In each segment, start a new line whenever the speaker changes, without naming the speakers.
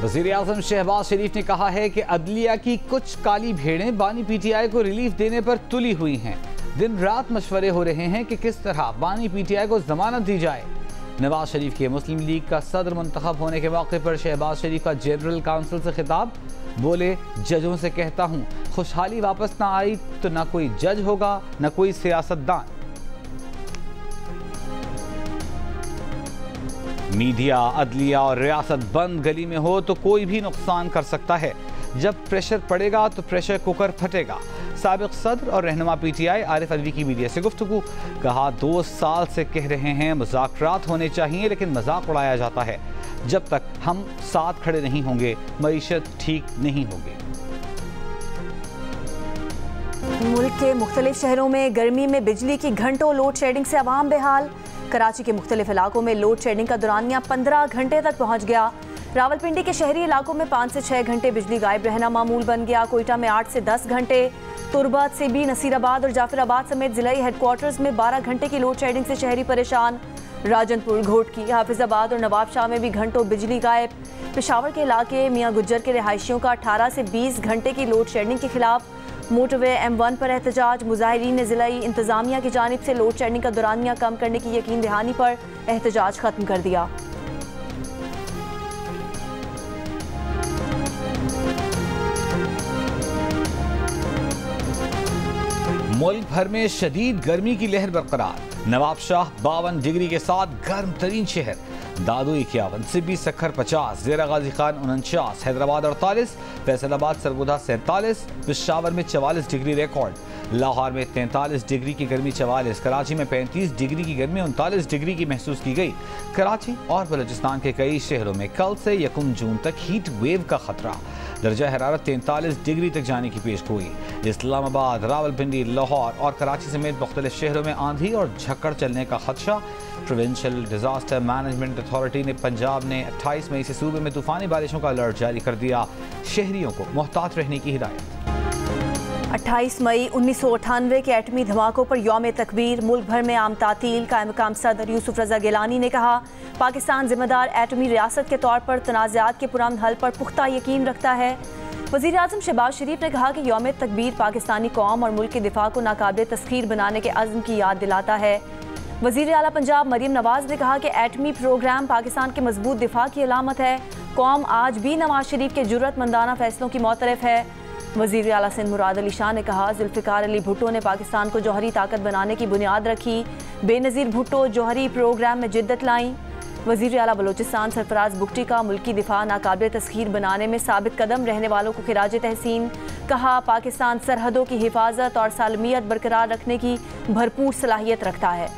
वज़ीर-ए-आज़म शहबाज शरीफ ने कहा है कि अदलिया की कुछ काली भेड़ें बानी पीटीआई को रिलीफ देने पर तुली हुई हैं। दिन रात मशवरे हो रहे हैं कि किस तरह बानी पीटीआई को जमानत दी जाए। नवाज शरीफ के मुस्लिम लीग का सदर मुंतखब होने के मौके पर शहबाज शरीफ का जनरल काउंसिल से खिताब। बोले, जजों से कहता हूँ, खुशहाली वापस ना आई तो ना कोई जज होगा न कोई सियासतदान। मीडिया, अदलिया और रियासत बंद गली में हो तो कोई भी नुकसान कर सकता है। जब प्रेशर पड़ेगा तो प्रेशर कुकर फटेगा। साबिक सदर और रहनुमा पीटीआई आरिफ अलवी की मीडिया से गुफ्तगू। कहा, 2 साल से कह रहे हैं मुज़ाकरात होने चाहिए, लेकिन मजाक उड़ाया जाता है। जब तक हम साथ खड़े नहीं होंगे मईशत ठीक नहीं होगी।
मुल्क के मुख्तलिफ शहरों में गर्मी में बिजली की घंटों लोड शेडिंग से अवाम बेहाल। कराची के मुख्तलिफ इलाकों में लोड शेडिंग का दौरानिया 15 घंटे तक पहुँच गया। रावलपिंडी के शहरी इलाकों में 5 से 6 घंटे बिजली गायब रहना मामूल बन गया। कोयटा में 8 से 10 घंटे, तुरबत, सिबी, नसीराबाद और जाफराबाद समेत जिलाई हेडक्वार्टर्स में 12 घंटे की लोड शेडिंग से शहरी परेशान। राजनपुर, घोटकी, हाफिजाबाद और नवाबशाह में भी घंटों बिजली गायब। पेशावर के इलाके मियाँ गुज्जर के रिहायशियों का 18 से 20 घंटे की लोड शेडिंग के खिलाफ मोटरवे M1 पर एहतजाज। मुजाहिरीन ने जिलाई इंतजामिया की जानिब से लोड शेडिंग का दौरानिया कम करने की यकीन दहानी पर एहतजाज खत्म कर दिया।
मुल्क भर में शदीद गर्मी की लहर बरकरार। नवाबशाह 52 डिग्री के साथ गर्म तरीन शहर। दादू 51, सिब्बी सक्खर 50, ज़ेरा गाजी खान 49, हैदराबाद 48, फैसलाबाद सरगोधा 47, पेशावर में 44 डिग्री रिकॉर्ड। लाहौर में 43 डिग्री की गर्मी 44, कराची में 35 डिग्री की गर्मी 39 डिग्री की महसूस की गई। कराची और बलूचिस्तान के कई शहरों में कल से 1 जून तक हीट वेव का खतरा। दर्जा हरारत 43 डिग्री तक जाने की पेश गोई। इस्लामाबाद, रावलपिंडी, लाहौर और कराची समेत मुख्तलिफ शहरों में आंधी और झक्कड़ चलने का खदशा। प्रोविंशियल डिजास्टर मैनेजमेंट अथॉरिटी ने पंजाब ने 28 मई से सूबे में तूफानी बारिशों का अलर्ट जारी कर दिया। शहरियों को मोहतात रहने की हिदायत।
28 मई 1998 के एटमी धमाकों पर यौम तकबीर। मुल्क भर में आम तातील। कायम सदर यूसुफ रजा गिलानी ने कहा, पाकिस्तान जिम्मेदार एटमी रियासत के तौर पर तनाज़ात के पुरअमन हल पर पुख्ता यकीन रखता है। वज़ीर-ए-आज़म शहबाज शरीफ ने कहा कि यौम तकबीर पाकिस्तानी कौम और मुल्क के दिफा को नाकाबिल तस्खीर बनाने के अज़्म की याद दिलाता है। वज़ीर आला पंजाब मरीम नवाज ने कहा कि एटमी प्रोग्राम पाकिस्तान के मजबूत दिफा की अलामत है। कौम आज भी नवाज शरीफ के जुर्रतमंदाना फैसलों की मोतरफ है। वज़ीर आला सिंध मुराद अली शाह ने कहा, जुल्फ़िकार अली भुट्टो ने पाकिस्तान को जौहरी ताकत बनाने की बुनियाद रखी। बेनज़ीर भुट्टो जौहरी प्रोग्राम में जिद्दत लाई। वज़ीर आला बलोचिस्तान सरफराज बुगटी का मुल्की दिफा नाकाबिल तस्खीर बनाने में साबित कदम रहने वालों को खिराज तहसीन। कहा, पाकिस्तान सरहदों की हिफाजत और सालमियत बरकरार रखने की भरपूर सलाहियत रखता है।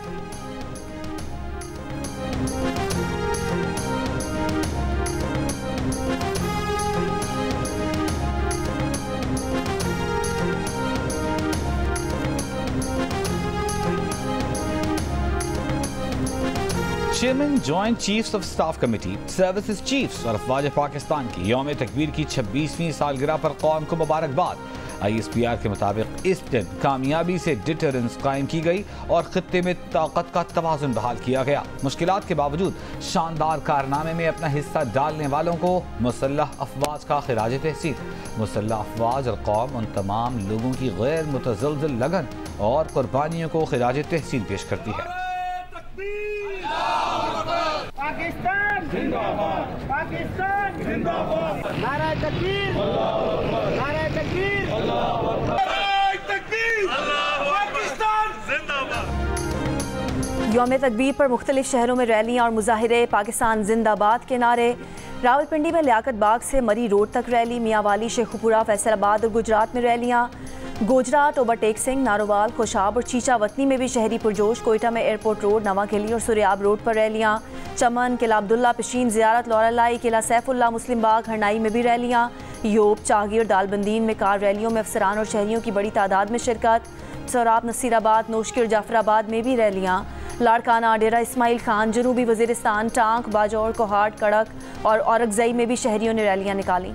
Chairman joint chiefs of staff committee services chiefs और अफवाज पाकिस्तान की यौम तकबीर की 26वीं सालगिरह पर कौम को मुबारकबाद। ISPR के मुताबिक इस दिन कामयाबी से डिटरेंस कायम की गई और खित्ते में ताकत का तवाज़ुन बहाल किया गया। मुश्किलात के बावजूद शानदार कारनामे में अपना हिस्सा डालने वालों को मुसल्लह अफवाज का खिराज तहसीन। मुसल्लह अफवाज और कौम उन तमाम लोगों की गैर मुतज़लज़ल लगन और कुर्बानियों को खिराज तहसीन पेश करती है।
पाकिस्तान जिंदाबाद, पाकिस्तान जिंदाबाद, नारा तकबीर, नारा तकबीर, नारा तकबीर, पाकिस्तान जिंदाबाद।
यौम तकबीर पर मुख्तलिफ शहरों में रैलियां और मुजाहिरे। पाकिस्तान जिंदाबाद के नारे। रावलपिंडी में लियाकत बाग से मरी रोड तक रैली। मियांवाली, शेखुपुरा, फैसलाबाद और गुजरात में रैलियां। गोजरात, ओवरटेक सिंह, नारोवाल, खुशाब और चीचा वतनी में भी शहरी पुरजोश। कोयटा में एयरपोर्ट रोड, नवाखेली और सुरियाब रोड पर रैलियां। चमन, किला अब्दुल्ला, पिशीन, ज़ियारत, लौरालाई, किला सैफुल्ला, मुस्लिम बाग, हरनाई में भी रैलियां। योब, चागी और दालबंदीन में कार रैलियों में अफसरान और शहरियों की बड़ी तादाद में शिरकत। सोराब, नसीराबाद, नोशकी और जाफराबाद में भी रैलियां। लाड़काना, डेरा इस्माइल खान, जनूबी वज़ीरिस्तान, टांक, बाजौर, कोहाट, कड़क और औरकजई में भी शहरियों ने रैलियां निकाली।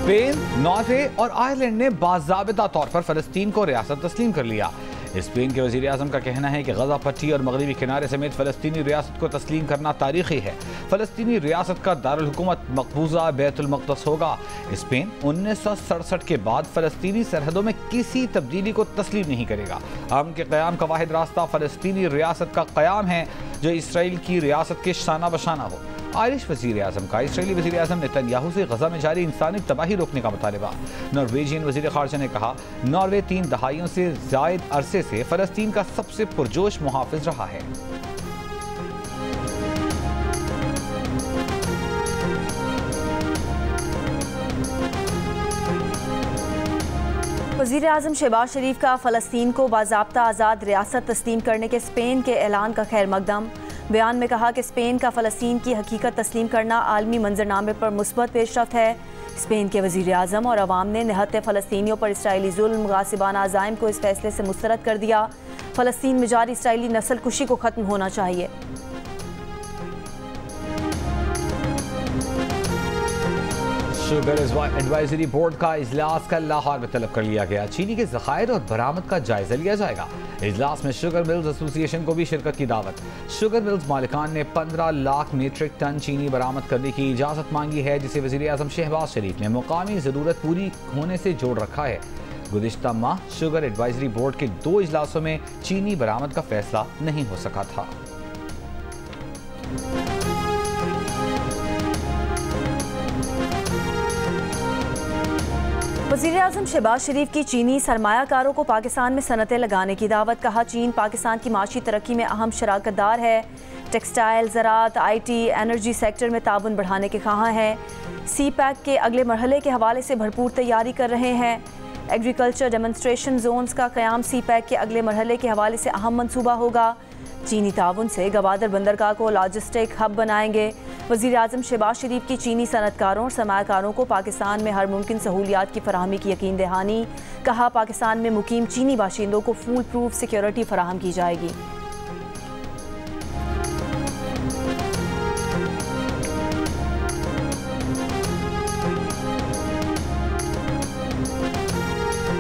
स्पेन, नॉर्वे और आयरलैंड ने बाज़ाबिता तौर पर फ़लस्तीन को रियासत तस्लीम कर लिया। स्पेन के वज़ीर आज़म का कहना है कि गज़ा पट्टी और मगरबी किनारे समेत फ़लस्तीनी रियासत को तस्लीम करना तारीखी है। फ़लस्तीनी रियासत का दारुल हुकूमत मकबूजा बैतुल मक़दस होगा। स्पेन 1967 के बाद फ़लस्तीनी सरहदों में किसी तब्दीली को तस्लीम नहीं करेगा। अमन के क़याम का वाहिद रास्ता फ़लस्तीनी रियासत का क़याम है जो इसराइल की रियासत के शाना बशाना हो। आयरिश वज़ीर आज़म का इसराइली वज़ीर आज़म नेतन्याहू से गज़ा में जारी इंसानी तबाही रोकने का मुतालबा। नॉर्वेजियन वज़ीर ख़ारजा ने कहा, नॉर्वे 3 दहाइयों से ज़ायद अरसे से फ़लस्तीन का सबसे पुरजोश मुहाफ़िज़ रहा है।
वज़ीर आज़म शहबाज शरीफ का फ़लस्तीन को बाज़ाब्ता आज़ाद रियासत तस्लीम करने के स्पेन के ऐलान का खैर मकदम। बयान में कहा कि स्पेन का फ़लस्तीन की हकीकत तस्लीम करना आलमी मंजरनामे पर मुस्बत पेशरफ्त है। स्पेन के वज़ीर आज़म और अवाम ने निहत्ते फ़लस्तीनियों पर इसराइली जुल्म गासिबाना अज़ाइम को इस फैसले से मुस्तरद कर दिया। फ़लस्तीन में जारी इसराइली नस्ल कुशी को ख़त्म होना चाहिए।
शुगर एडवाइजरी बोर्ड का इजलास कल लाहौर में तलब कर लिया गया। चीनी के ज़खायर और बरामद का जायजा लिया जाएगा। इजलास में शुगर मिल्स एसोसिएशन को भी शिरकत की दावत। शुगर मिल्स मालिकान ने 15 लाख मीट्रिक टन चीनी बरामद करने की इजाज़त मांगी है, जिसे वज़ीर आज़म शहबाज शरीफ ने मुकामी ज़रूरत पूरी होने से जोड़ रखा है। गुज़िश्ता माह शुगर एडवाइजरी बोर्ड के 2 इजलासों में चीनी बरामद का फैसला नहीं हो सका था।
वज़ीर आज़म शहबाज शरीफ की चीनी सरमायाकारों को पाकिस्तान में सनतें लगाने की दावत। कहा, चीन पाकिस्तान की माशी तरक्की में अहम शराकतदार है। टेक्सटाइल, ज़राअत, IT, एनर्जी सेक्टर में ताउन बढ़ाने के ख़्वाह हैं। CPEC के अगले मरहले के हवाले से भरपूर तैयारी कर रहे हैं। एग्रीकल्चर डेमोन्स्ट्रेशन जोन्स का क़याम CPEC के अगले मरहले के हवाले से अहम मनसूबा होगा। चीनी ताउन से गवादर बंदरगाह को लॉजिस्टिक हब बनाएंगे। वज़ीर आज़म शहबाज शरीफ की चीनी सनतकारों और सरमायाकारों को पाकिस्तान में हर मुमकिन सहूलियात की फराहमी की यकीन दहानी। कहा, पाकिस्तान में मुकीम चीनी बाशिंदों को फूल प्रूफ सिक्योरिटी फराहम की जाएगी।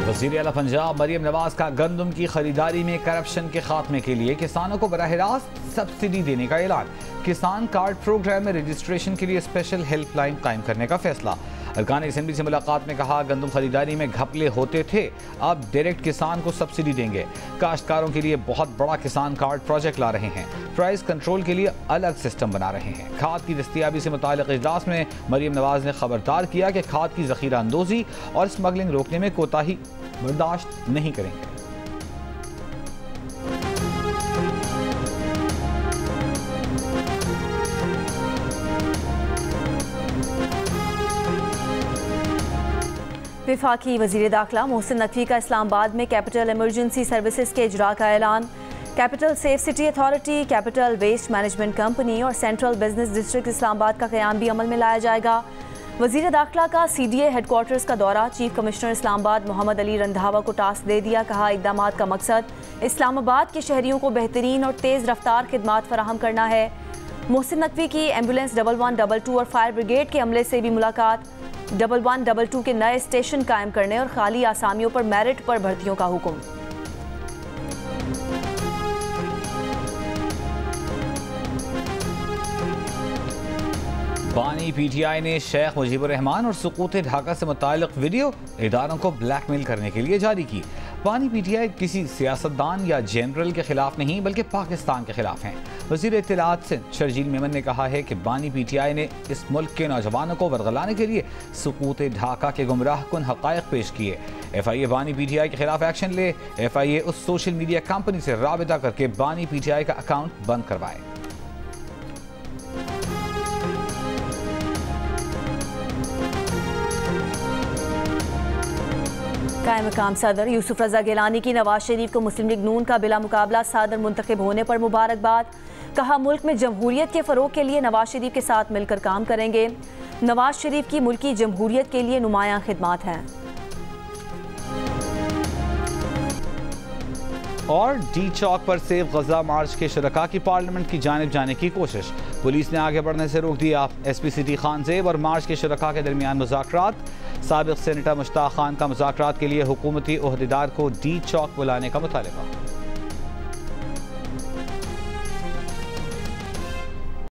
वज़ीर आला पंजाब मरियम नवाज का गंदम की खरीदारी में करप्शन के खात्मे के लिए किसानों को बराह रास्त सब्सिडी देने का ऐलान। किसान कार्ड प्रोग्राम में रजिस्ट्रेशन के लिए स्पेशल हेल्पलाइन कायम करने का फैसला। अरकान असेंबली से मुलाकात में कहा, गंदम खरीदारी में घपले होते थे, अब डायरेक्ट किसान को सब्सिडी देंगे। काश्तकारों के लिए बहुत बड़ा किसान कार्ड प्रोजेक्ट ला रहे हैं। प्राइस कंट्रोल के लिए अलग सिस्टम बना रहे हैं। खाद की दस्तियाबी से मुताल्लिक़ इजलास में मरियम नवाज ने खबरदार किया कि खाद की ज़ख़ीरा अंदोज़ी और स्मगलिंग रोकने में कोताही बर्दाश्त नहीं करेंगे।
वफाकी वज़ीर दाखिला मोहसिन नकवी का इस्लामाबाद में कैपिटल इमरजेंसी सर्विसेज के इजरा का ऐलान। Capital safe city authority, capital waste management company और सेंट्रल बिजनेस डिस्ट्रिक्ट इस्लामाबाद का क़याम भी अमल में लाया जाएगा। वज़ीर दाखिला का CDA हेडक्वार्टर्स का दौरा। चीफ कमिश्नर इस्लामाबाद मोहम्मद अली रंधावा को टास्क दे दिया। कहा, इक़दामात का मकसद इस्लामाबाद के शहरियों को बेहतरीन और तेज़ रफ्तार खिदमात फराहम करना है। मोहसिन नकवी की एम्बुलेंस 1122 और फायर ब्रिगेड के अमले से भी मुलाकात। 1122 के नए स्टेशन कायम करने और खाली आसामियों पर मेरिट पर भर्तियों का हुक्म।
बानी PTI ने शेख मुजीबुर रहमान और सुकूत ढाका से मुताल्लिक़ वीडियो इदारों को ब्लैकमेल करने के लिए जारी की। बानी PTI किसी सियासतदान या जनरल के खिलाफ नहीं बल्कि पाकिस्तान के खिलाफ हैं। वज़ीर इत्तलाआत सिंध शर्जील मेमन ने कहा है कि बानी PTI ने इस मुल्क के नौजवानों को वरगलाने के लिए सुकूत ढाका के गुमराह कुन हक़ाइक़ पेश किए। FIA बानी PTI के खिलाफ एक्शन ले। FIA उस सोशल मीडिया कंपनी से राबिता करके बानी PTI का अकाउंट बंद करवाए।
कायम मकाम सदर यूसुफ रजा गिलानी की नवाज शरीफ को मुस्लिम लीग नून का बिला मुकाबला सदर मुंतखब होने पर मुबारकबाद। कहा, मुल्क में जमहूरियत के फ़रोग के लिए नवाज शरीफ के साथ मिलकर काम करेंगे। नवाज शरीफ की मुल्की जमहूरियत के लिए नुमायां खिदमात हैं।
और डी चौक पर सेव गजा मार्च के शुरका की पार्लियामेंट की जानिब जाने की कोशिश। पुलिस ने आगे बढ़ने से रोक दिया। SP सिटी खान जेब और मार्च के शुरका के दरमियान मुज़ाकरात। साबिक सेनेटर मुश्ताक खान का मुज़ाकरात के लिए हुकूमती ओहदेदार को डी चौक बुलाने का मुतालबा।